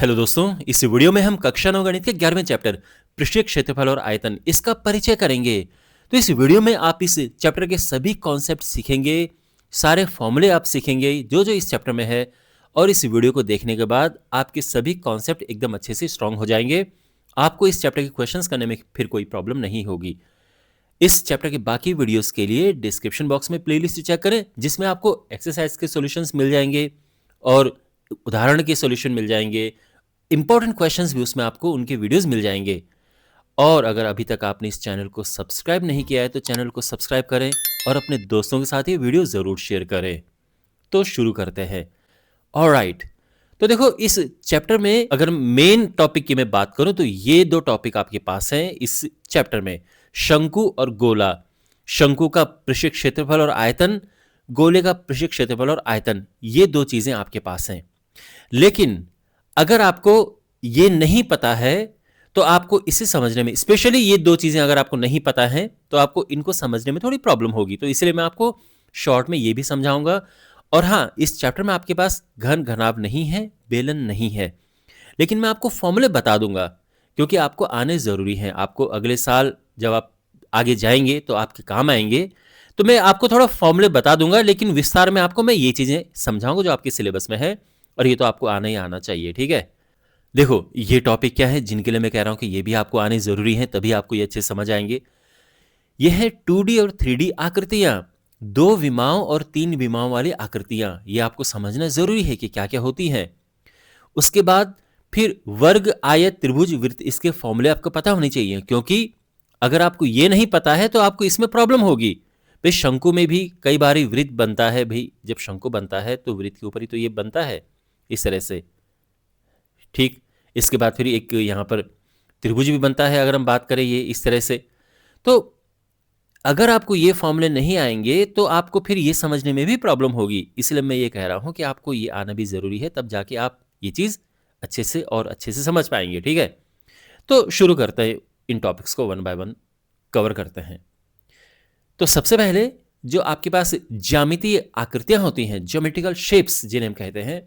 Hello दोस्तों, इस video में हम कक्षा 9 गणित के 11वें चैप्टर पृष्ठीय क्षेत्रफल और आयतन इसका परिचय करेंगे। तो इस वीडियो में आप इस चैप्टर के सभी कॉन्सेप्ट सीखेंगे, सारे फॉर्मूले आप सीखेंगे जो जो इस चैप्टर में है। और इस वीडियो को देखने के बाद आपके सभी कॉन्सेप्ट एकदम अच्छे से स्ट्रांग हो जाएंगे। आपको इस चैप्टर के क्वेश्चंस करने में फिर कोई प्रॉब्लम नहीं होगी। इस चैप्टर के बाकी वीडियोस के लिए डिस्क्रिप्शन बॉक्स में प्लेलिस्ट चेक करें, जिसमें आपको एक्सरसाइज के सॉल्यूशंस मिल जाएंगे और उदाहरण के सॉल्यूशन मिल जाएंगे। इंपॉर्टेंट क्वेश्चंस भी उसमें आपको उनके वीडियोस मिल जाएंगे। और अगर अभी तक आपने इस चैनल को सब्सक्राइब नहीं किया है तो चैनल को सब्सक्राइब करें और अपने दोस्तों के साथ ये वीडियो जरूर शेयर करें। तो शुरू करते हैं। ऑलराइट, तो देखो इस चैप्टर में अगर मेन टॉपिक की मैं बात करूं तो ये दो टॉपिक आपके पास हैं इस चैप्टर में, शंकु और गोला। शंकु का पृष्ठीय क्षेत्रफल और आयतन, गोले का पृष्ठीय क्षेत्रफल और आयतन, ये दो चीजें आपके पास हैं। लेकिन अगर आपको ये नहीं पता है तो आपको इसे समझने में, स्पेशली ये दो चीजें अगर आपको नहीं पता है तो आपको इनको समझने में थोड़ी प्रॉब्लम होगी। तो इसलिए मैं आपको शॉर्ट में ये भी समझाऊंगा। और हाँ, इस चैप्टर में आपके पास घन घनाभ नहीं है, बेलन नहीं है, लेकिन मैं आपको फॉर्मूले बता दूंगा क्योंकि आपको आने जरूरी हैं। आपको अगले साल जब आप आगे जाएंगे तो आपके काम आएंगे। तो मैं आपको थोड़ा फॉर्मूले बता दूंगा, लेकिन विस्तार में आपको मैं ये चीजें समझाऊंगा जो आपके सिलेबस में है, और ये तो आपको आना ही आना चाहिए। ठीक है, देखो ये टॉपिक क्या है जिनके लिए मैं कह रहा हूं कि ये भी आपको आने जरूरी है, तभी आपको ये अच्छे समझ आएंगे। ये है 2D और 3D आकृतियां, दो विमाओं और तीन विमाओं वाली आकृतियां। ये आपको समझना जरूरी है कि क्या क्या होती हैं। उसके बाद फिर वर्ग, आयत, त्रिभुज, वृत्त, इसके फॉर्मूले आपको पता होने चाहिए, क्योंकि अगर आपको ये नहीं पता है तो आपको इसमें प्रॉब्लम होगी। भाई शंकु में भी कई बार वृत्त बनता है। भाई जब शंकु बनता है तो वृत्त के ऊपर ही तो ये बनता है इस तरह से। ठीक, इसके बाद फिर एक यहां पर त्रिभुज भी बनता है अगर हम बात करें ये इस तरह से। तो अगर आपको ये फॉर्मूले नहीं आएंगे तो आपको फिर ये समझने में भी प्रॉब्लम होगी। इसलिए मैं ये कह रहा हूं कि आपको ये आना भी जरूरी है, तब जाके आप ये चीज अच्छे से और अच्छे से समझ पाएंगे। ठीक है, तो शुरू करते हैं, इन टॉपिक्स को वन बाय वन कवर करते हैं। तो सबसे पहले जो आपके पास ज्यामितीय आकृतियां होती हैं, ज्योमेट्रिकल शेप्स जिन्हें हम कहते हैं,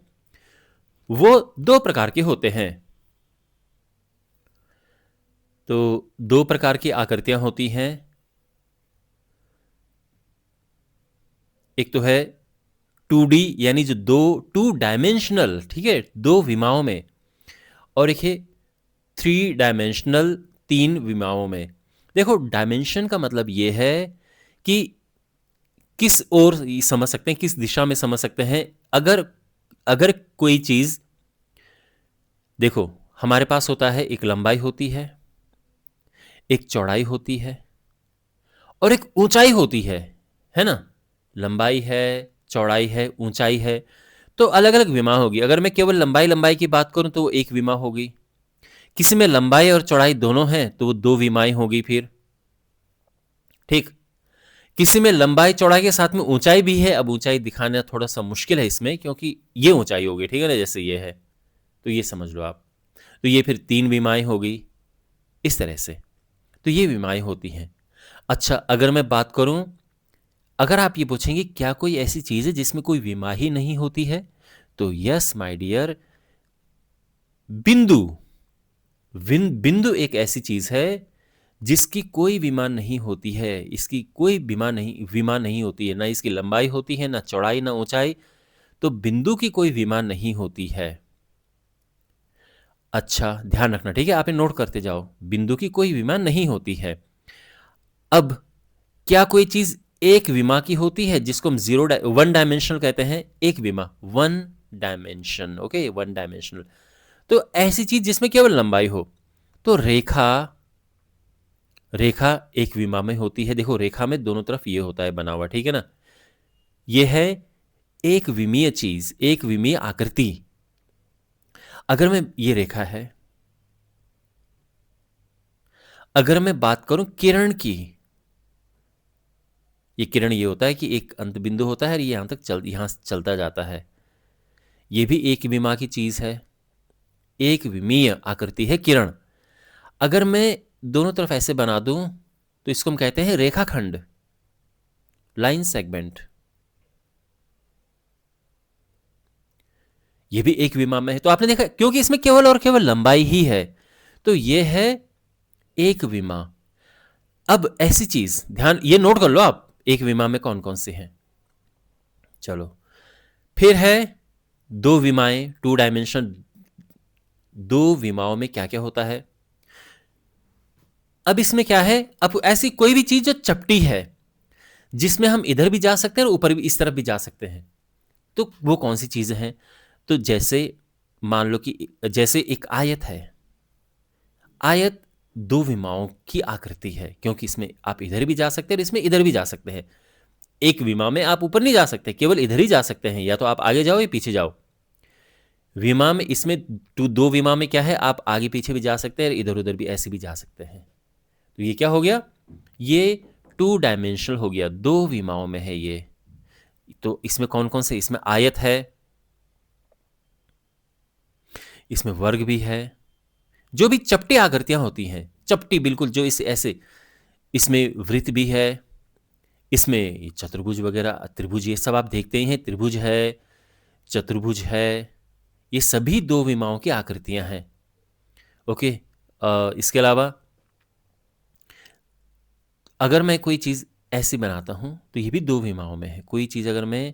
वो दो प्रकार के होते हैं। तो दो प्रकार की आकृतियां होती हैं। एक तो है 2D यानी जो दो, टू डायमेंशनल, ठीक है, दो विमाओं में, और एक है 3 डायमेंशनल, तीन विमाओं में। देखो डायमेंशन का मतलब ये है कि किस ओर समझ सकते हैं, किस दिशा में समझ सकते हैं। अगर अगर कोई चीज, देखो हमारे पास होता है, एक लंबाई होती एक चौड़ाई होती है और एक ऊंचाई होती है ना। लंबाई है, चौड़ाई है, ऊंचाई है, तो अलग अलग विमा होगी। अगर मैं केवल लंबाई लंबाई की बात करूं तो वो एक विमा होगी। किसी में लंबाई और चौड़ाई दोनों हैं तो वो दो विमाएं होगी फिर। ठीक, किसी में लंबाई चौड़ाई के साथ में ऊंचाई भी है। अब ऊंचाई दिखाना थोड़ा सा मुश्किल है इसमें, क्योंकि ये ऊंचाई होगी, ठीक है ना, जैसे ये है, तो ये समझ लो आप। तो ये फिर तीन विमाएं होगी इस तरह से। तो ये विमाएं होती हैं। अच्छा, अगर मैं बात करूं, अगर आप ये पूछेंगे क्या कोई ऐसी चीज है जिसमें कोई विमा ही नहीं होती है, तो यस माय डियर, बिंदु। बिंदु एक ऐसी चीज है जिसकी कोई विमा नहीं होती है। इसकी कोई विमा नहीं होती है, ना इसकी लंबाई होती है, ना चौड़ाई, ना ऊंचाई। तो बिंदु की कोई विमा नहीं होती है। अच्छा ध्यान रखना, ठीक है, आप नोट करते जाओ, बिंदु की कोई विमा नहीं होती है। अब क्या कोई चीज एक विमा की होती है जिसको हम वन डायमेंशनल कहते हैं? एक विमा, one dimension, okay, one dimensional. तो ऐसी चीज जिसमें केवल लंबाई हो, तो रेखा, रेखा एक विमा में होती है। देखो रेखा में दोनों तरफ ये होता है बना हुआ, ठीक है ना। ये है एक विमीय चीज, एक विमीय आकृति। अगर मैं, ये रेखा है, अगर मैं बात करूं किरण की, ये किरण ये होता है कि एक अंत बिंदु होता है और ये यहां तक यहां चलता जाता है। ये भी एक विमा की चीज है, एक विमीय आकृति है किरण। अगर मैं दोनों तरफ ऐसे बना दूं तो इसको हम कहते हैं रेखाखंड, लाइन सेगमेंट। ये भी एक विमा में है। तो आपने देखा, क्योंकि इसमें केवल और केवल लंबाई ही है, तो ये है एक विमा। अब ऐसी चीज ध्यान, ये नोट कर लो आप, एक विमा में कौन कौन से हैं। चलो, फिर है दो विमाएं, टू डायमेंशन। दो विमाओं में क्या क्या होता है। अब इसमें क्या है, अब ऐसी कोई भी चीज जो चपटी है, जिसमें हम इधर भी जा सकते हैं और ऊपर भी, इस तरफ भी जा सकते हैं, तो वो कौन सी चीजें हैं। तो जैसे मान लो कि जैसे एक आयत है। आयत दो विमाओं की आकृति है, क्योंकि इसमें आप इधर भी जा सकते हैं और इसमें इधर भी जा सकते हैं। एक विमा में आप ऊपर नहीं जा सकते, केवल इधर ही जा सकते हैं, या तो आप आगे जाओ या पीछे जाओ। विमा में, इसमें दो विमा में क्या है, आप आगे पीछे भी जा सकते हैं और इधर उधर भी ऐसे भी जा सकते हैं। तो ये क्या हो गया, ये टू डायमेंशनल हो गया, दो विमाओं में है ये। तो इसमें कौन कौन से, इसमें आयत है, इसमें वर्ग भी है, जो भी चपटी आकृतियां होती हैं, चपटी बिल्कुल जो इस ऐसे, इसमें वृत्त भी है, इसमें चतुर्भुज वगैरह, त्रिभुज, ये सब आप देखते ही हैं, त्रिभुज है, चतुर्भुज है, ये सभी दो विमाओं की आकृतियां हैं। ओके, इसके अलावा अगर मैं कोई चीज़ ऐसी बनाता हूं तो ये भी दो विमाओं में है। कोई चीज़ अगर मैं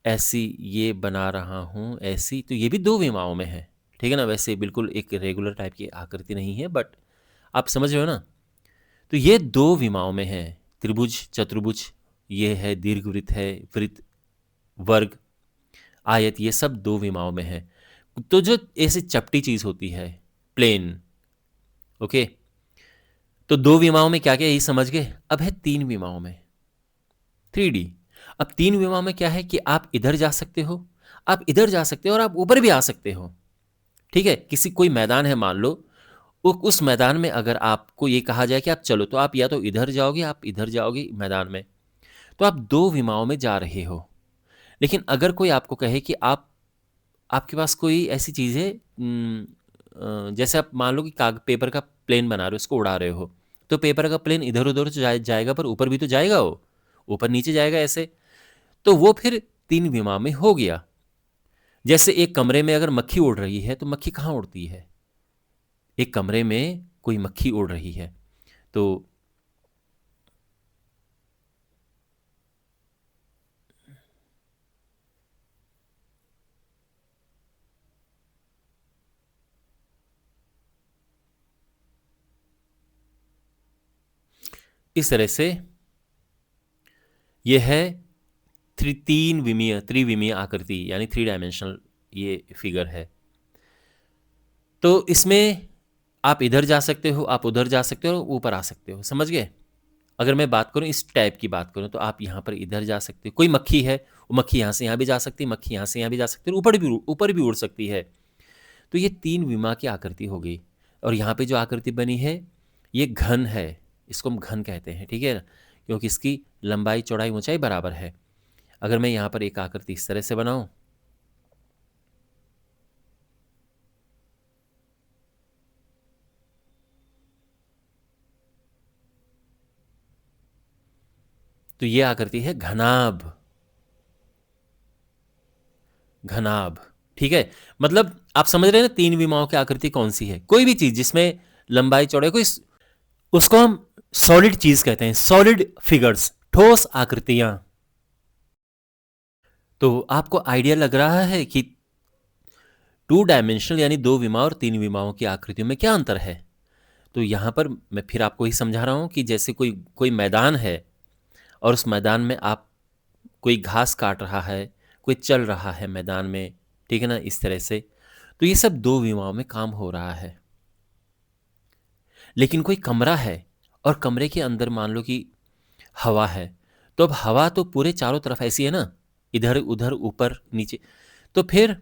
ऐसी ये बना रहा हूं ऐसी, तो ये भी दो विमाओं में है, ठीक है ना। वैसे बिल्कुल एक रेगुलर टाइप की आकृति नहीं है, बट आप समझ रहे हो ना। तो ये दो विमाओं में है, त्रिभुज, चतुर्भुज, ये है दीर्घवृत्त है, वृत्त, वर्ग, आयत, ये सब दो विमाओं में है। तो जो ऐसी चपटी चीज़ होती है, प्लेन, ओके, तो दो विमाओं में क्या क्या, यही समझ गए। अब है तीन विमाओं में, 3D। अब तीन विमाओं में क्या है कि आप इधर जा सकते हो, आप इधर जा सकते हो और आप ऊपर भी आ सकते हो, ठीक है। किसी कोई मैदान है मान लो, उस मैदान में अगर आपको ये कहा जाए कि आप चलो, तो आप या तो इधर जाओगे, आप इधर जाओगे मैदान में, तो आप दो विमाओं में जा रहे हो। लेकिन अगर कोई आपको कहे कि आप, आपके पास कोई ऐसी चीज़ है, जैसे आप मान लो कि पेपर का प्लेन बना रहे हो, उसको उड़ा रहे हो, तो पेपर का प्लेन इधर उधर तो जाएगा, पर ऊपर भी तो जाएगा, वो ऊपर नीचे जाएगा ऐसे, तो वो फिर तीन विमा में हो गया। जैसे एक कमरे में अगर मक्खी उड़ रही है, तो मक्खी कहाँ उड़ती है, एक कमरे में कोई मक्खी उड़ रही है, तो इस तरह से ये है त्रिविमीय आकृति, यानी 3 डायमेंशनल ये फिगर है। तो इसमें आप इधर जा सकते हो, आप उधर जा सकते हो, ऊपर आ सकते हो, समझ गए। अगर मैं बात करूं, इस टाइप की बात करूं, तो आप यहाँ पर इधर जा सकते हो, कोई मक्खी है, वो मक्खी यहाँ से यहाँ भी जा सकती है, मक्खी यहाँ से यहाँ भी जा सकती है, ऊपर भी उड़ सकती है। तो ये तीन विमा की आकृति हो गई। और यहाँ पे जो आकृति बनी है, ये घन है, इसको हम घन कहते हैं, ठीक है ना, क्योंकि इसकी लंबाई चौड़ाई ऊंचाई बराबर है। अगर मैं यहाँ पर एक आकृति इस तरह से बनाऊं, तो ये आकृति है घनाभ। घनाभ, ठीक है। मतलब आप समझ रहे हैं ना, तीन विमाओं की आकृति कौन सी है। कोई भी चीज जिसमें लंबाई चौड़ाई कोई, उसको हम सॉलिड चीज कहते हैं, सॉलिड फिगर्स, ठोस आकृतियां। तो आपको आइडिया लग रहा है कि टू डायमेंशनल यानी दो विमा और तीन विमाओं की आकृतियों में क्या अंतर है। तो यहां पर मैं फिर आपको ही समझा रहा हूं कि जैसे कोई कोई मैदान है, और उस मैदान में आप, कोई घास काट रहा है, कोई चल रहा है मैदान में, ठीक है ना, इस तरह से। तो ये सब दो विमाओं में काम हो रहा है। लेकिन कोई कमरा है, और कमरे के अंदर मान लो कि हवा है, तो अब हवा तो पूरे चारों तरफ ऐसी है ना, इधर उधर ऊपर नीचे, तो फिर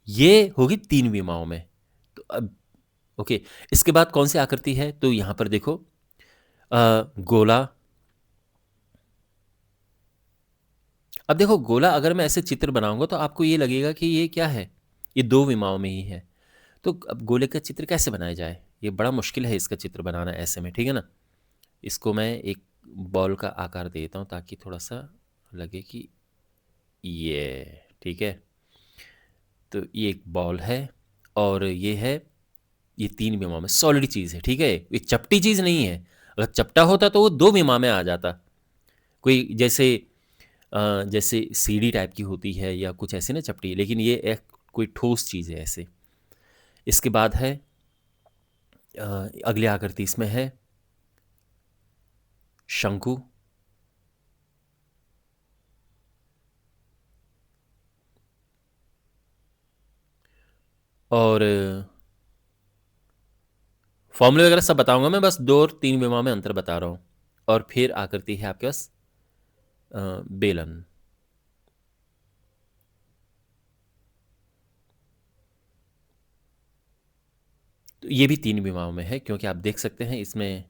ये होगी तीन विमाओं में। तो अब ओके, इसके बाद कौन सी आकृति है, तो यहां पर देखो, गोला। अब देखो गोला, अगर मैं ऐसे चित्र बनाऊंगा तो आपको ये लगेगा कि ये क्या है, ये दो विमाओं में ही है। तो अब गोले का चित्र कैसे बनाया जाए, ये बड़ा मुश्किल है इसका चित्र बनाना ऐसे में, ठीक है ना। इसको मैं एक बॉल का आकार देता हूँ ताकि थोड़ा सा लगे कि ये ठीक है। तो ये एक बॉल है और ये 3 विमाओं में सॉलिड चीज़ है, ठीक है? ये चपटी चीज़ नहीं है। अगर चपटा होता तो वो 2 विमा में आ जाता। कोई जैसे सीढ़ी टाइप की होती है या कुछ ऐसे ना चपटी, लेकिन ये एक कोई ठोस चीज़ है ऐसे। इसके बाद है अगली आकृति इसमें है शंकु। और फॉर्मूले वगैरह सब बताऊंगा मैं, बस 2 और 3 विमा में अंतर बता रहा हूँ। और फिर आकृति है आपके पास बेलन। तो ये भी 3 विमाओं में है, क्योंकि आप देख सकते हैं इसमें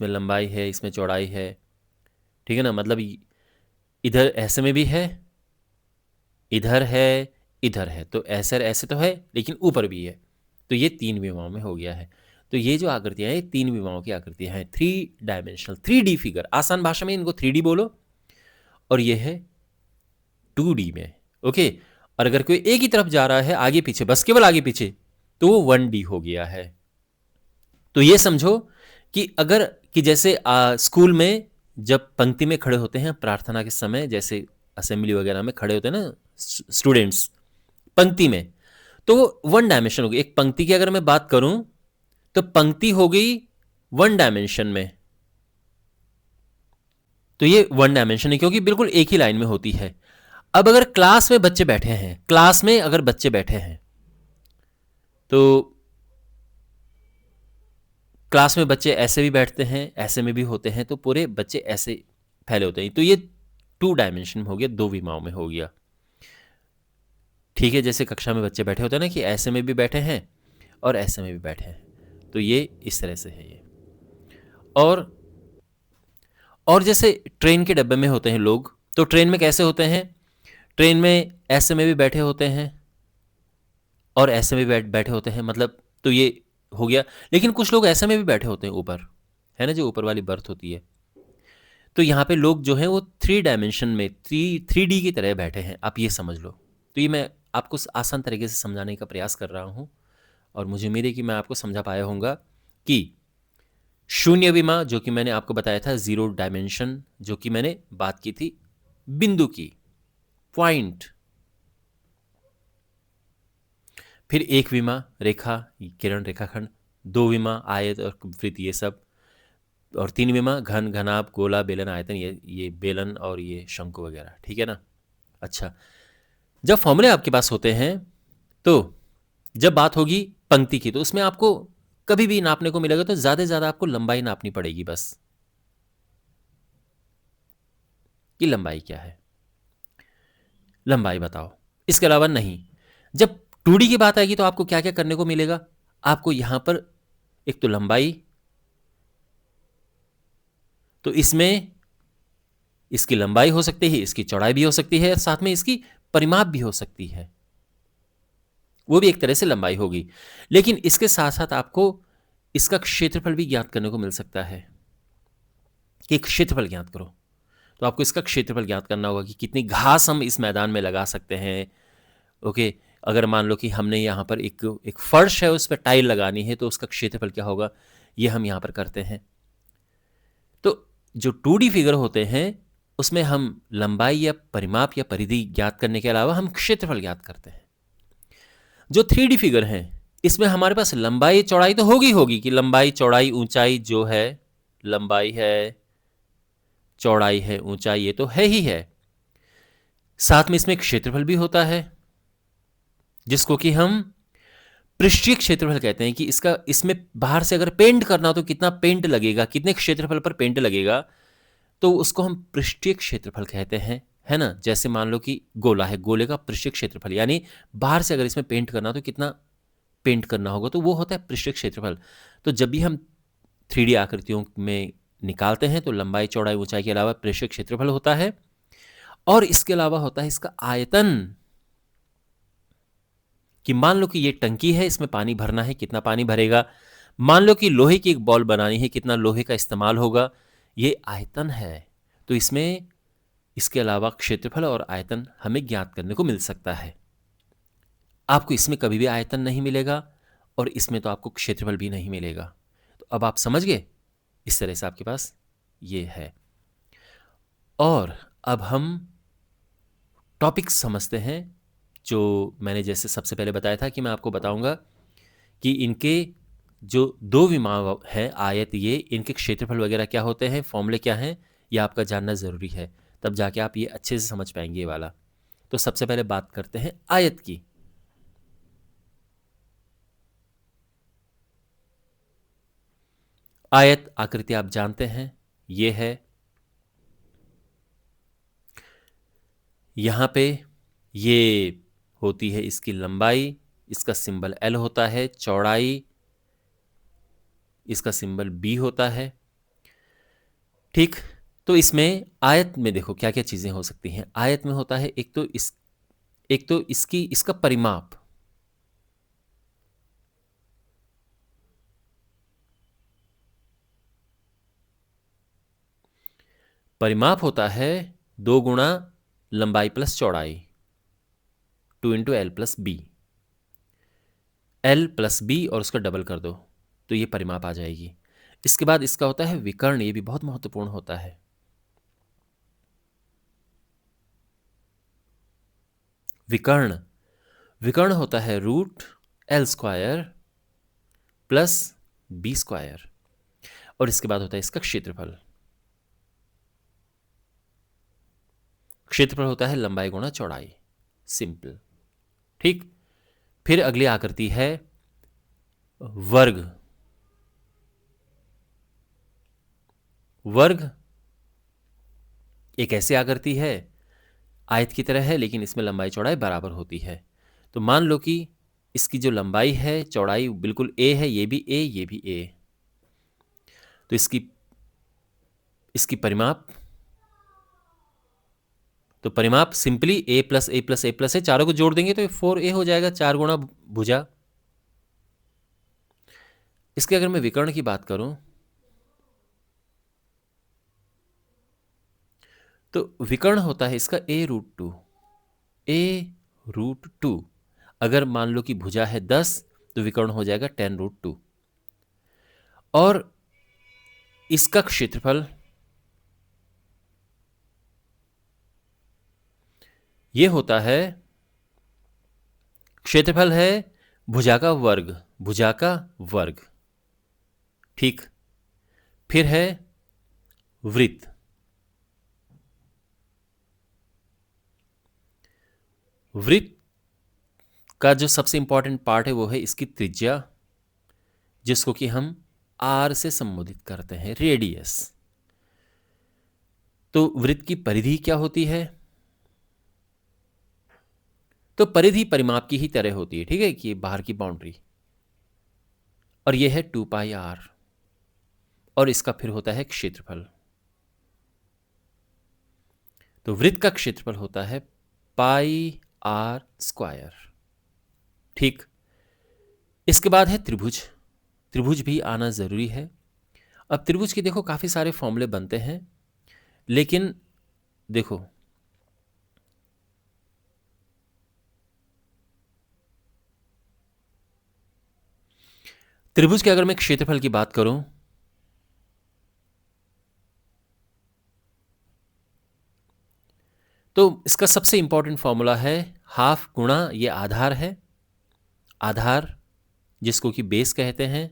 लंबाई है, इसमें चौड़ाई है, ठीक है ना? मतलब इधर ऐसे में भी है, इधर है, इधर है, तो ऐसे ऐसे तो है, लेकिन ऊपर भी है। तो ये 3 विमाओं में हो गया है। तो ये जो आकृतियां हैं, ये 3 विमाओं की आकृतियां हैं, 3 डायमेंशनल 3D फिगर। आसान भाषा में इनको 3D बोलो। और ये है 2D में, ओके। और अगर कोई एक ही तरफ जा रहा है आगे पीछे, बस केवल आगे पीछे, तो वो 1D हो गया है। तो ये समझो कि जैसे स्कूल में जब पंक्ति में खड़े होते हैं प्रार्थना के समय, जैसे असेंबली वगैरह में खड़े होते हैं ना स्टूडेंट्स पंक्ति में, तो वो 1 डायमेंशन होगी। एक पंक्ति की अगर मैं बात करूं तो पंक्ति हो गई 1 डायमेंशन में। तो ये 1 डायमेंशन है, क्योंकि बिल्कुल एक ही लाइन में होती है। अब अगर क्लास में बच्चे बैठे हैं, क्लास में अगर बच्चे बैठे हैं, तो क्लास में बच्चे ऐसे भी बैठते हैं, ऐसे में भी होते हैं, तो पूरे बच्चे ऐसे फैले होते हैं। तो ये 2 डायमेंशन में हो गया, 2 विमाओं में हो गया, ठीक है। जैसे कक्षा में बच्चे बैठे होते हैं ना, कि ऐसे में भी बैठे हैं और ऐसे में भी बैठे हैं, तो ये इस तरह से है ये। और जैसे ट्रेन के डब्बे में होते हैं लोग, तो ट्रेन में कैसे होते हैं? ट्रेन में ऐसे में भी बैठे होते हैं और ऐसे में भी बैठे होते हैं, मतलब तो ये हो गया। लेकिन कुछ लोग ऐसे में भी बैठे होते हैं ऊपर, है ना, जो ऊपर वाली बर्थ होती है। तो यहाँ पे लोग जो हैं वो 3 डायमेंशन में 3D की तरह बैठे हैं, आप ये समझ लो। तो ये मैं आपको आसान तरीके से समझाने का प्रयास कर रहा हूँ, और मुझे उम्मीद है कि मैं आपको समझा पाया होऊंगा कि शून्य विमा, जो कि मैंने आपको बताया था, 0 डायमेंशन, जो कि मैंने बात की थी बिंदु की, पॉइंट। फिर 1 विमा रेखा, किरण, रेखाखंड। 2 विमा आयत और वृत्त, ये सब। और 3 विमा घन, घनाभ, गोला, बेलन, आयतन, ये बेलन और ये शंकु वगैरह, ठीक है ना? अच्छा, जब फॉर्मूले आपके पास होते हैं, तो जब बात होगी पंक्ति की, तो उसमें आपको कभी भी नापने को मिलेगा तो ज्यादा से ज्यादा आपको लंबाई नापनी पड़ेगी, बस कि लंबाई क्या है, लंबाई बताओ, इसके अलावा नहीं। जब 2D की बात आएगी तो आपको क्या क्या करने को मिलेगा? आपको यहां पर एक तो लंबाई, तो इसमें इसकी लंबाई हो सकती है, इसकी चौड़ाई भी हो सकती है, साथ में इसकी परिमाप भी हो सकती है, वो भी एक तरह से लंबाई होगी। लेकिन इसके साथ साथ आपको इसका क्षेत्रफल भी ज्ञात करने को मिल सकता है, कि क्षेत्रफल ज्ञात करो। तो आपको इसका क्षेत्रफल ज्ञात करना होगा कि कितनी घास हम इस मैदान में लगा सकते हैं, ओके। अगर मान लो कि हमने यहाँ पर एक फर्श है, उस पर टाइल लगानी है, तो उसका क्षेत्रफल क्या होगा, ये हम यहाँ पर करते हैं। तो जो 2D फिगर होते हैं, उसमें हम लंबाई या परिमाप या परिधि ज्ञात करने के अलावा हम क्षेत्रफल ज्ञात करते हैं। जो 3D फिगर हैं, इसमें हमारे पास लंबाई चौड़ाई तो होगी कि लंबाई चौड़ाई ऊंचाई जो है, लंबाई है, चौड़ाई है, ऊंचाई, ये तो है ही है। साथ में इसमें क्षेत्रफल भी होता है, जिसको कि हम पृष्ठीय क्षेत्रफल कहते हैं, कि इसमें बाहर से अगर पेंट करना हो तो कितना पेंट लगेगा, कितने क्षेत्रफल पर पेंट लगेगा, तो उसको हम पृष्ठीय क्षेत्रफल कहते हैं, है ना? जैसे मान लो कि गोला है, गोले का पृष्ठीय क्षेत्रफल, यानी बाहर से अगर इसमें पेंट करना हो तो कितना पेंट करना होगा, तो वो होता है पृष्ठीय क्षेत्रफल। तो जब भी हम 3D आकृतियों में निकालते हैं, तो लंबाई चौड़ाई ऊंचाई के अलावा पृष्ठीय क्षेत्रफल होता है, और इसके अलावा होता है इसका आयतन, कि मान लो कि ये टंकी है, इसमें पानी भरना है, कितना पानी भरेगा। मान लो कि लोहे की एक बॉल बनानी है, कितना लोहे का इस्तेमाल होगा, ये आयतन है। तो इसमें इसके अलावा क्षेत्रफल और आयतन हमें ज्ञात करने को मिल सकता है। आपको इसमें कभी भी आयतन नहीं मिलेगा और इसमें तो आपको क्षेत्रफल भी नहीं मिलेगा। तो अब आप समझ गए, इस तरह से आपके पास ये है। और अब हम टॉपिक समझते हैं, जो मैंने जैसे सबसे पहले बताया था कि मैं आपको बताऊंगा कि इनके जो दो विमाव है आयत, ये इनके क्षेत्रफल वगैरह क्या होते हैं, फॉर्मूले क्या हैं, ये आपका जानना ज़रूरी है, तब जाके आप ये अच्छे से समझ पाएंगे ये वाला। तो सबसे पहले बात करते हैं आयत की। आयत आकृति आप जानते हैं, ये है। यहाँ पे ये होती है इसकी लंबाई, इसका सिंबल L होता है, चौड़ाई इसका सिंबल B होता है। ठीक, तो इसमें आयत में देखो क्या क्या चीज़ें हो सकती हैं। आयत में होता है एक तो इसका परिमाप, परिमाप होता है 2 गुणा लंबाई प्लस चौड़ाई, 2 into L plus B, L plus B और उसका डबल कर दो तो ये परिमाप आ जाएगी। इसके बाद इसका होता है विकर्ण, ये भी बहुत महत्वपूर्ण होता है। विकर्ण, विकर्ण होता है root L square plus B square, और इसके बाद होता है इसका क्षेत्रफल। क्षेत्रफल होता है लंबाई गुणा चौड़ाई, सिंपल। ठीक, फिर अगली आकृति है वर्ग। वर्ग एक ऐसी आकृति है, आयत की तरह है, लेकिन इसमें लंबाई चौड़ाई बराबर होती है। तो मान लो कि इसकी जो लंबाई है, चौड़ाई बिल्कुल a है, ये भी a, ये भी a, तो इसकी परिमाप, तो परिमाप simply a plus a plus a plus a, चारों को जोड़ देंगे तो 4a हो जाएगा, 4 गुणा भुजा। इसके अगर मैं विकर्ण की बात करूं तो विकर्ण होता है इसका a रूट 2, a रूट 2। अगर मान लो कि भुजा है 10 तो विकर्ण हो जाएगा 10 रूट 2। और इसका क्षेत्रफल ये होता है, क्षेत्रफल है भुजा का वर्ग, भुजा का वर्ग। ठीक, फिर है वृत्त। वृत्त का जो सबसे इंपॉर्टेंट पार्ट है वो है इसकी त्रिज्या, जिसको कि हम r से संबोधित करते हैं, रेडियस। तो वृत्त की परिधि क्या होती है, तो परिधि परिमाप की ही तरह होती है, ठीक है, कि बाहर की बाउंड्री, और यह है 2 पाई r, और इसका फिर होता है क्षेत्रफल। तो वृत्त का क्षेत्रफल होता है पाई r स्क्वायर। ठीक, इसके बाद है त्रिभुज। त्रिभुज भी आना जरूरी है। अब त्रिभुज के देखो काफी सारे फॉर्मूले बनते हैं, लेकिन देखो त्रिभुज के अगर मैं क्षेत्रफल की बात करूं तो इसका सबसे इंपॉर्टेंट फॉर्मूला है हाफ गुणा, ये आधार है, आधार जिसको कि बेस कहते हैं,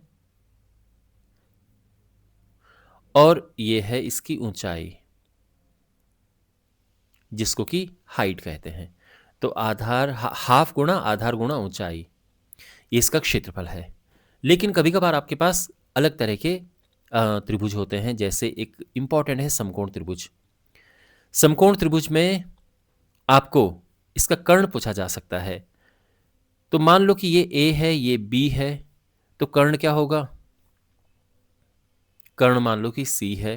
और ये है इसकी ऊंचाई जिसको कि हाइट कहते हैं। तो आधार हाफ गुणा आधार गुणा ऊंचाई, ये इसका क्षेत्रफल है। लेकिन कभी कभार आपके पास अलग तरह के त्रिभुज होते हैं, जैसे एक इंपॉर्टेंट है समकोण त्रिभुज। समकोण त्रिभुज में आपको इसका कर्ण पूछा जा सकता है। तो मान लो कि ये A है, ये B है, तो कर्ण क्या होगा, कर्ण मान लो कि C है,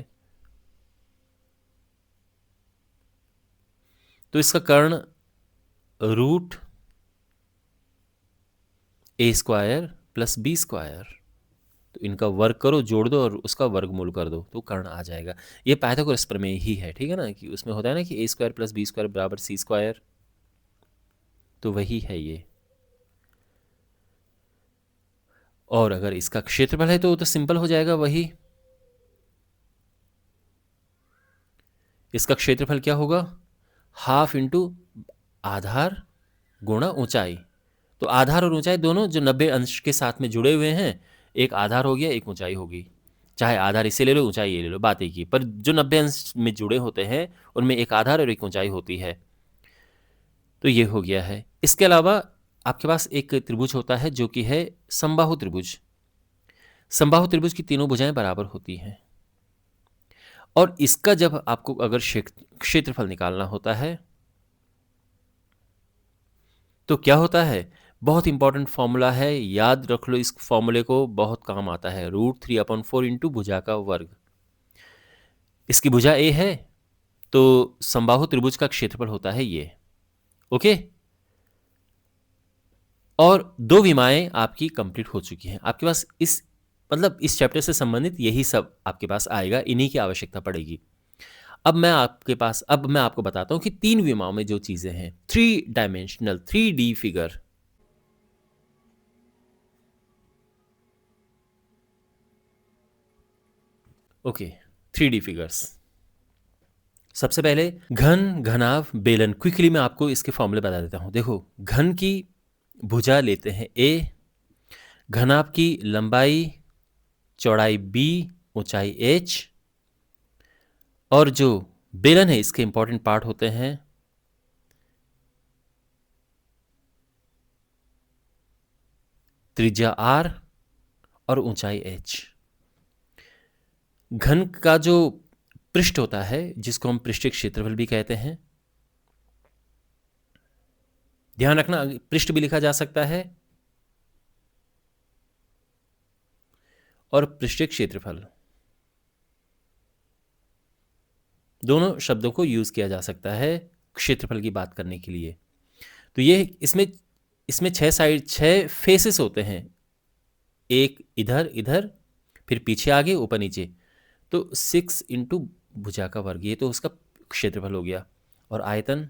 तो इसका कर्ण root A square plus B square, तो इनका वर्ग करो, जोड़ दो और उसका वर्गमूल कर दो तो कर्ण आ जाएगा। ये पाइथागोरस प्रमेय ही है, ठीक है ना, कि उसमें होता है ना कि a² + b² बराबर c², तो वही है ये। और अगर इसका क्षेत्रफल है तो सिंपल हो जाएगा वही। इसका क्षेत्रफल क्या होगा, हाफ इंटू आधार गुणा ऊंचाई। तो आधार और ऊंचाई दोनों जो 90 अंश के साथ में जुड़े हुए हैं, एक आधार हो गया, एक ऊंचाई होगी। चाहे आधार इसे ले लो, ऊंचाई ये ले लो, बात एक ही। पर जो 90 अंश में जुड़े होते हैं उनमें एक आधार और एक ऊंचाई होती है। तो ये हो गया है। इसके अलावा आपके पास एक त्रिभुज होता है जो कि है समबाहु त्रिभुज। समबाहु त्रिभुज की तीनों भुजाएं बराबर होती हैं, और इसका जब आपको अगर क्षेत्रफल निकालना होता है तो क्या होता है, बहुत इंपॉर्टेंट फॉर्मूला है, याद रख लो इस फॉर्मूले को, बहुत काम आता है। √3/4 इंटू भुजा का वर्ग। इसकी भुजा a है तो समबाहु त्रिभुज का क्षेत्रफल होता है ये, ओके। और दो विमाएं आपकी कंप्लीट हो चुकी हैं। आपके पास इस चैप्टर से संबंधित यही सब आपके पास आएगा, इन्हीं की आवश्यकता पड़ेगी। अब मैं आपको बताता हूं कि 3 विमाओं में जो चीजें हैं, 3 dimensional 3D figure. Okay, 3D figures. सबसे पहले घन, घनाभ, बेलन। क्विकली मैं आपको इसके फॉर्मूले बता देता हूं। देखो, घन की भुजा लेते हैं a, घनाभ की लंबाई चौड़ाई b, ऊंचाई h, और जो बेलन है इसके इंपॉर्टेंट पार्ट होते हैं त्रिज्या r और ऊंचाई h। घन का जो पृष्ठ होता है जिसको हम पृष्ठीय क्षेत्रफल भी कहते हैं, ध्यान रखना पृष्ठ भी लिखा जा सकता है और पृष्ठीय क्षेत्रफल, दोनों शब्दों को यूज किया जा सकता है क्षेत्रफल की बात करने के लिए। तो ये इसमें 6 फेसेस होते हैं, एक इधर इधर, फिर पीछे आगे, ऊपर नीचे। तो 6 इंटू भुजा का वर्ग, ये तो उसका क्षेत्रफल हो गया। और आयतन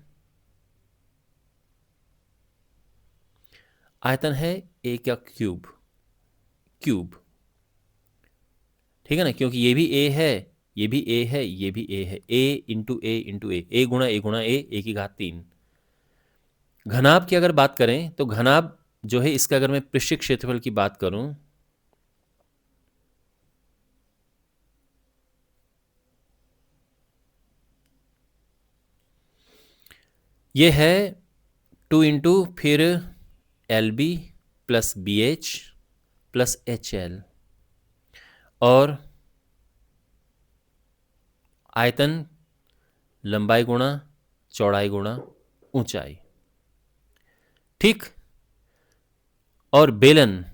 है a का क्यूब, ठीक है ना, क्योंकि ये भी a है, ये भी a है, ये भी a है। a into a into a गुणा a गुणा a की घात 3। घनाभ की अगर बात करें तो घनाभ जो है इसका अगर मैं पृष्ठीय क्षेत्रफल की बात करूं, ये है 2 इंटू फिर LB plus BH plus HL, और आयतन लंबाई गुणा चौड़ाई गुणा ऊंचाई, ठीक। और बेलन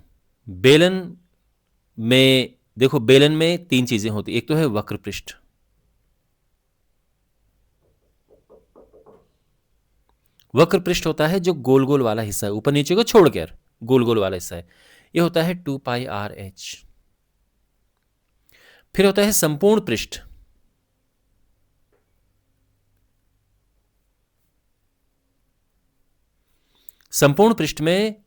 में देखो, बेलन में 3 चीजें होती, एक तो है वक्र पृष्ठ। वक्र पृष्ठ होता है जो गोल गोल वाला हिस्सा है, ऊपर नीचे को छोड़कर गोल गोल वाला हिस्सा है, ये होता है 2πRh। फिर होता है संपूर्ण पृष्ठ, संपूर्ण पृष्ठ में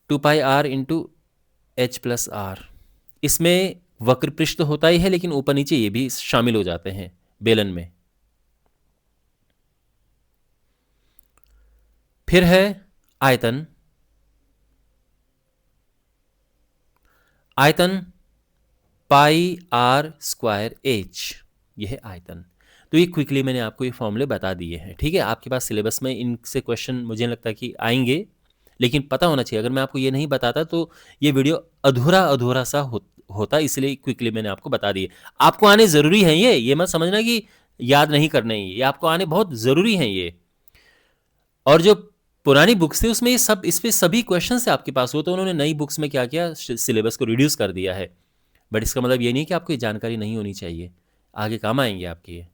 2πR into H plus R। इसमें वक्र पृष्ठ तो होता ही है लेकिन ऊपर नीचे ये भी शामिल हो जाते हैं बेलन में। फिर है आयतन πr²h, यह है आयतन। तो ये क्विकली मैंने आपको ये फॉर्मूले बता दिए हैं, ठीक है। आपके पास सिलेबस में इनसे क्वेश्चन मुझे लगता कि आएंगे, लेकिन पता होना चाहिए। अगर मैं आपको ये नहीं बताता तो ये वीडियो अधूरा सा होता, इसलिए क्विकली मैंने आपको बता दिए। आपको आने ज़रूरी है ये मत समझना कि याद नहीं करने, ये आपको आने बहुत ज़रूरी हैं ये। और जो पुरानी बुक्स थी उसमें इस पे सभी क्वेश्चन से आपके पास हो, तो उन्होंने नई बुक्स में क्या किया, सिलेबस को रिड्यूस कर दिया है। बट इसका मतलब ये नहीं कि आपको ये जानकारी नहीं होनी चाहिए, आगे काम आएंगे आपके ये।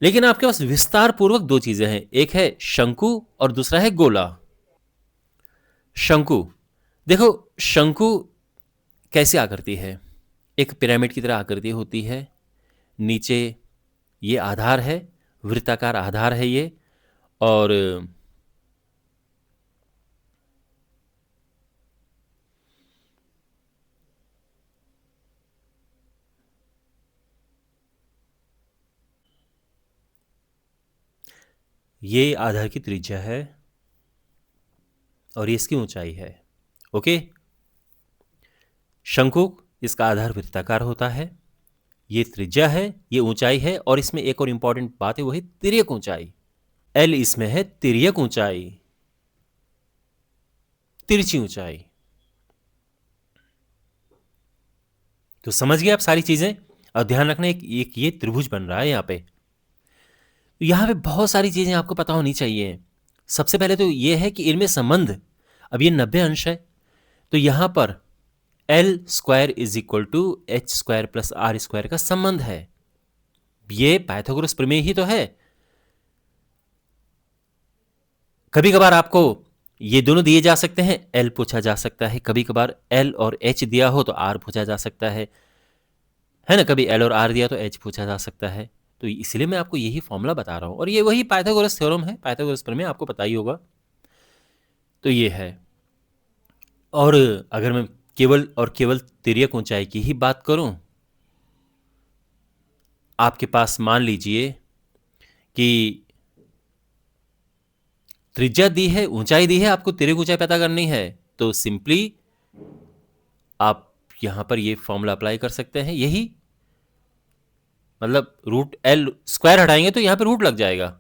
लेकिन आपके पास विस्तार पूर्वक 2 चीजें हैं, एक है शंकु और दूसरा है गोला। शंकु देखो, शंकु कैसी आकृति है? एक पिरामिड की तरह आकृति होती है। नीचे ये आधार है, वृत्ताकार आधार है ये, और ये आधार की त्रिज्या है और ये इसकी ऊंचाई है। ओके, शंकु, इसका आधार वृत्ताकार होता है, ये त्रिज्या है, ये ऊंचाई है, और इसमें एक और इंपॉर्टेंट बात है, वो है तिर्यक ऊंचाई। एल इसमें है तिर्यक ऊंचाई, तिरछी ऊंचाई। तो समझ गए आप सारी चीजें? और ध्यान रखना, एक ये त्रिभुज बन रहा है यहाँ पे। तो यहाँ पे बहुत सारी चीजें आपको पता होनी चाहिए। सबसे पहले तो ये है कि इनमें संबंध, अब ये 90 अंश है, तो यहां पर L square is equal to H square plus R square का संबंध है। ये पाइथागोरस प्रमेय ही तो है। कभी कभार आपको ये दोनों दिए जा सकते हैं, एल पूछा जा सकता है, कभी कभार एल और एच दिया हो तो आर पूछा जा सकता है ना? कभी एल और आर दिया तो एच पूछा जा सकता है। तो इसलिए मैं आपको यही फॉर्मूला बता रहा हूं, और ये वही पाइथागोरस थ्योरम है, पाइथागोरस प्रमेय, आपको पता ही होगा। तो ये है। और अगर मैं केवल और केवल तिर्यक ऊंचाई की ही बात करूं, आपके पास मान लीजिए कि त्रिज्या दी है, ऊंचाई दी है, आपको तिर्यक ऊंचाई पता करनी है, तो सिंपली आप यहां पर ये फॉर्मूला अप्लाई कर सकते हैं। यही मतलब रूट एल स्क्वायर हटाएंगे तो यहां पे रूट लग जाएगा।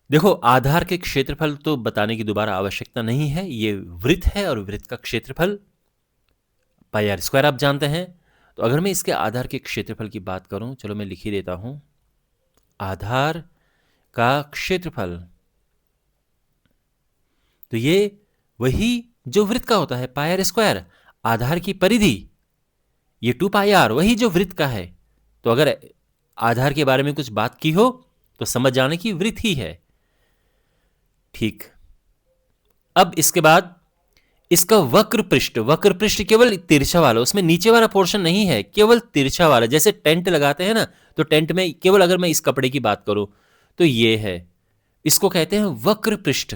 देखो, आधार के क्षेत्रफल तो बताने की दोबारा आवश्यकता नहीं है, ये वृत्त है और वृत्त का क्षेत्रफल पाई आर स्क्वायर आप जानते हैं। तो अगर मैं इसके आधार के क्षेत्रफल की बात करूं, चलो मैं लिख ही देता हूं, आधार का क्षेत्रफल, तो ये वही जो वृत्त का होता है, पाई आर स्क्वायर। आधार की परिधि ये 2 पाई आर, वही जो वृत्त का है। तो अगर आधार के बारे में कुछ बात की हो तो समझ जाने की वृत्त ही है। ठीक, अब इसके बाद इसका वक्र पृष्ठ, वक्र पृष्ठ केवल तिरछा वाला, उसमें नीचे वाला पोर्शन नहीं है, केवल तिरछा वाला। जैसे टेंट लगाते हैं ना, तो टेंट में केवल अगर मैं इस कपड़े की बात करूं तो ये है, इसको कहते हैं वक्र पृष्ठ।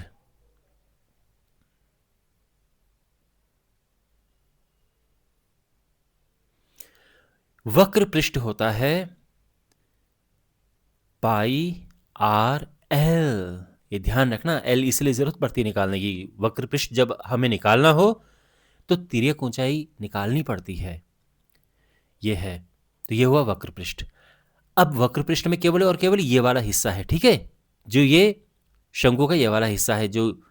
वक्र पृष्ठ होता है पाई आर एल। ये ध्यान रखना, एल इसलिए जरूरत पड़ती है निकालने की। वक्र पृष्ठ जब हमें निकालना हो तो तिर्यक ऊंचाई निकालनी पड़ती है। ये है, तो ये हुआ वक्र पृष्ठ। अब वक्र पृष्ठ में केवल और केवल ये वाला हिस्सा है, ठीक है, जो ये शंकु का ये वाला हिस्सा है, जो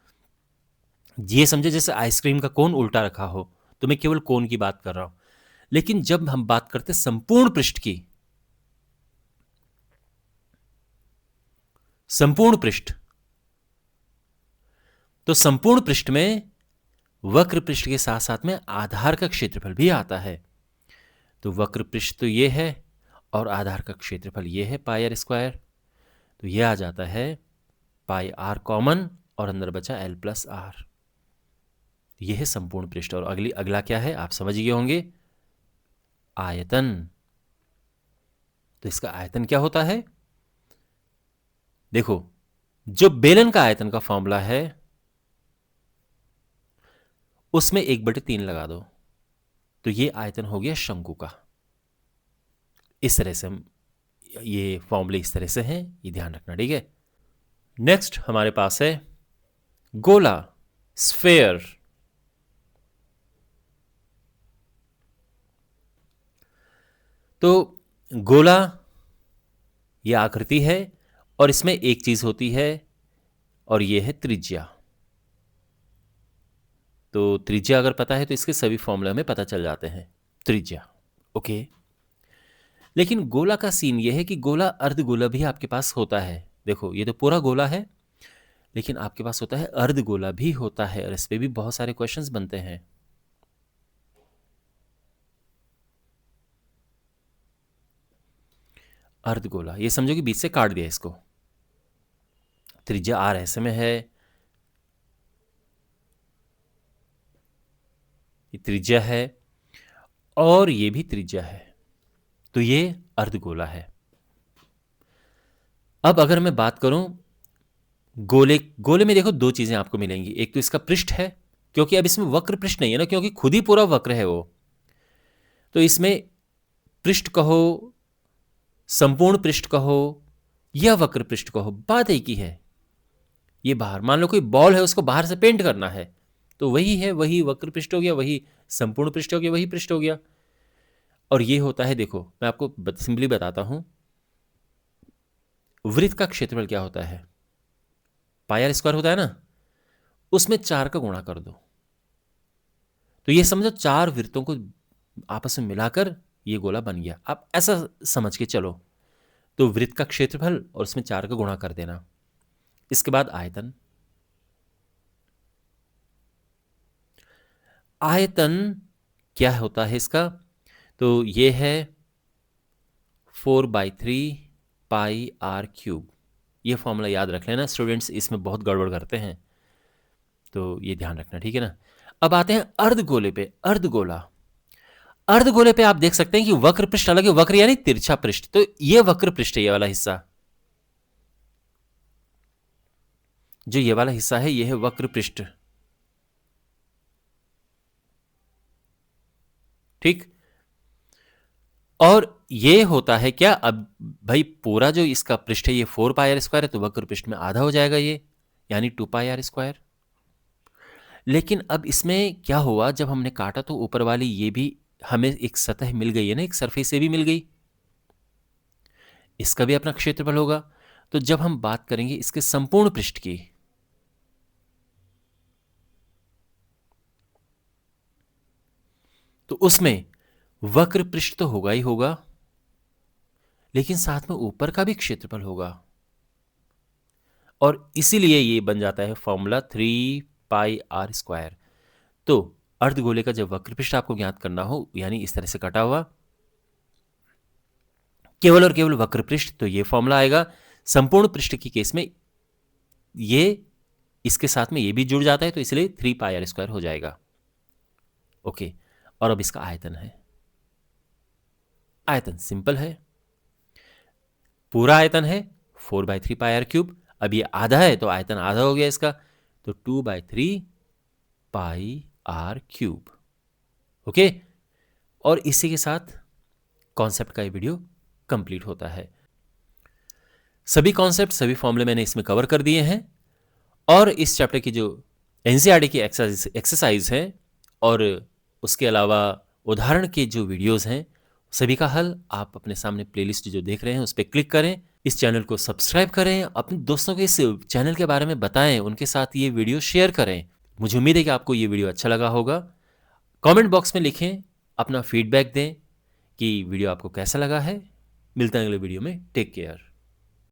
ये समझे जैसे आइसक्रीम का कोन उल्टा रखा हो, तो मैं केवल कोन की बात कर रहा हूं। लेकिन जब हम बात करते संपूर्ण पृष्ठ की, संपूर्ण पृष्ठ, तो संपूर्ण पृष्ठ में वक्र पृष्ठ के साथ साथ में आधार का क्षेत्रफल भी आता है। तो वक्र पृष्ठ तो ये है और आधार का क्षेत्रफल ये है पाई आर स्क्वायर, तो ये आ जाता है पाई आर कॉमन और अंदर बचा एल प्लस आर। ये है संपूर्ण पृष्ठ। और अगला क्या है आप समझ गए होंगे, आयतन। तो इसका आयतन क्या होता है? देखो, जो बेलन का आयतन का फॉर्मूला है उसमें 1/3 लगा दो, तो ये आयतन हो गया शंकु का। इस तरह से हम, ये फॉर्मूले इस तरह से हैं, ये ध्यान रखना, ठीक है। नेक्स्ट हमारे पास है गोला, स्फेयर। तो गोला ये आकृति है और इसमें एक चीज होती है और ये है त्रिज्या। तो त्रिज्या अगर पता है तो इसके सभी फॉर्मूले हमें पता चल जाते हैं, त्रिज्या। ओके, लेकिन गोला का सीन ये है कि गोला अर्धगोला भी आपके पास होता है। देखो, ये तो पूरा गोला है, लेकिन आपके पास होता है अर्धगोला भी होता है, और इस पे भी बहुत सारे क्वेश्चंस बनते हैं। अर्धगोला, ये समझो कि बीच से काट दिया इसको, त्रिज्या आर ऐसे में है, ये त्रिज्या है और ये भी त्रिज्या है, तो ये अर्धगोला है। अब अगर मैं बात करूं गोले, गोले में देखो दो चीजें आपको मिलेंगी, एक तो इसका पृष्ठ है, क्योंकि अब इसमें वक्र पृष्ठ नहीं है ना, क्योंकि खुद ही पूरा वक्र है वो, तो इसमें पृष्ठ कहो, संपूर्ण पृष्ठ कहो या वक्र पृष्ठ कहो, बात एक ही है। ये बाहर, मान लो कोई बॉल है, उसको बाहर से पेंट करना है, तो वही है, वही वक्र पृष्ठ हो गया, वही संपूर्ण पृष्ठ हो गया, वही पृष्ठ हो गया। और ये होता है, देखो मैं आपको सिंपली बताता हूं, वृत्त का क्षेत्रफल क्या होता है, पाई आर स्क्वायर होता है ना, उसमें 4 का गुणा कर दो, तो ये समझो 4 वृत्तों को आपस में मिलाकर ये गोला बन गया। आप ऐसा समझ के चलो, तो वृत्त का क्षेत्रफल और उसमें 4 का गुणा कर देना। इसके बाद आयतन, आयतन क्या होता है इसका, तो ये है 4/3 पाई आर क्यूब। ये फॉर्मूला याद रख लेना स्टूडेंट्स, इसमें बहुत गड़बड़ करते हैं, तो ये ध्यान रखना, ठीक है ना। अब आते हैं अर्धगोले पे, अर्धगोला। अर्धगोले पे आप देख सकते हैं कि वक्र पृष्ठ अलग है, वक्र यानी तिरछा पृष्ठ, तो ये वक्र पृष्ठ है, ये वाला हिस्सा, जो ये वाला हिस्सा है ये है वक्र पृष्ठ, ठीक। और ये होता है क्या, अब भाई पूरा जो इसका पृष्ठ है ये 4 पाई आर स्क्वायर है, तो वक्र पृष्ठ में आधा हो जाएगा ये, यानी 2 पाई आर स्क्वायर। लेकिन अब इसमें क्या हुआ, जब हमने काटा तो ऊपर वाली ये भी हमें एक सतह मिल गई है ना, एक सरफेस से भी मिल गई, इसका भी अपना क्षेत्रफल होगा। तो जब हम बात करेंगे इसके संपूर्ण पृष्ठ की, तो उसमें वक्र पृष्ठ तो होगा ही होगा, लेकिन साथ में ऊपर का भी क्षेत्रफल होगा, और इसीलिए ये बन जाता है फॉर्मूला 3 पाई आर स्क्वायर। तो अर्धगोले का जब वक्र पृष्ठ आपको ज्ञात करना हो, यानी इस तरह से कटा हुआ, केवल और केवल वक्र पृष्ठ, तो ये फॉर्मूला आएगा। संपूर्ण पृष्ठ की केस में ये इसके साथ में ये भी जुड़ जाता है, तो इसलिए 3 पाई आर स्क्वायर हो जाएगा। ओके, और अब इसका आयतन है, आयतन सिंपल है, पूरा आयतन है 4/3 पाई आर क्यूब। अब ये आधा है तो आयतन आधा हो गया इसका, तो 2/3 पाई आर क्यूब। ओके, और इसी के साथ कॉन्सेप्ट का ये वीडियो कंप्लीट होता है। सभी कॉन्सेप्ट, सभी फॉर्मूले मैंने इसमें कवर कर दिए हैं, और इस चैप्टर की जो एनसीईआरटी की एक्सरसाइज है और उसके अलावा उदाहरण के जो वीडियोस हैं, सभी का हल आप अपने सामने प्लेलिस्ट जो देख रहे हैं उस पर क्लिक करें, इस चैनल को सब्सक्राइब करें, अपने दोस्तों को इस चैनल के बारे में बताएं, उनके साथ ये वीडियो शेयर करें। मुझे उम्मीद है कि आपको ये वीडियो अच्छा लगा होगा। कमेंट बॉक्स में लिखें, अपना फीडबैक दें कि वीडियो आपको कैसा लगा है। मिलते हैं अगले वीडियो में, टेक केयर।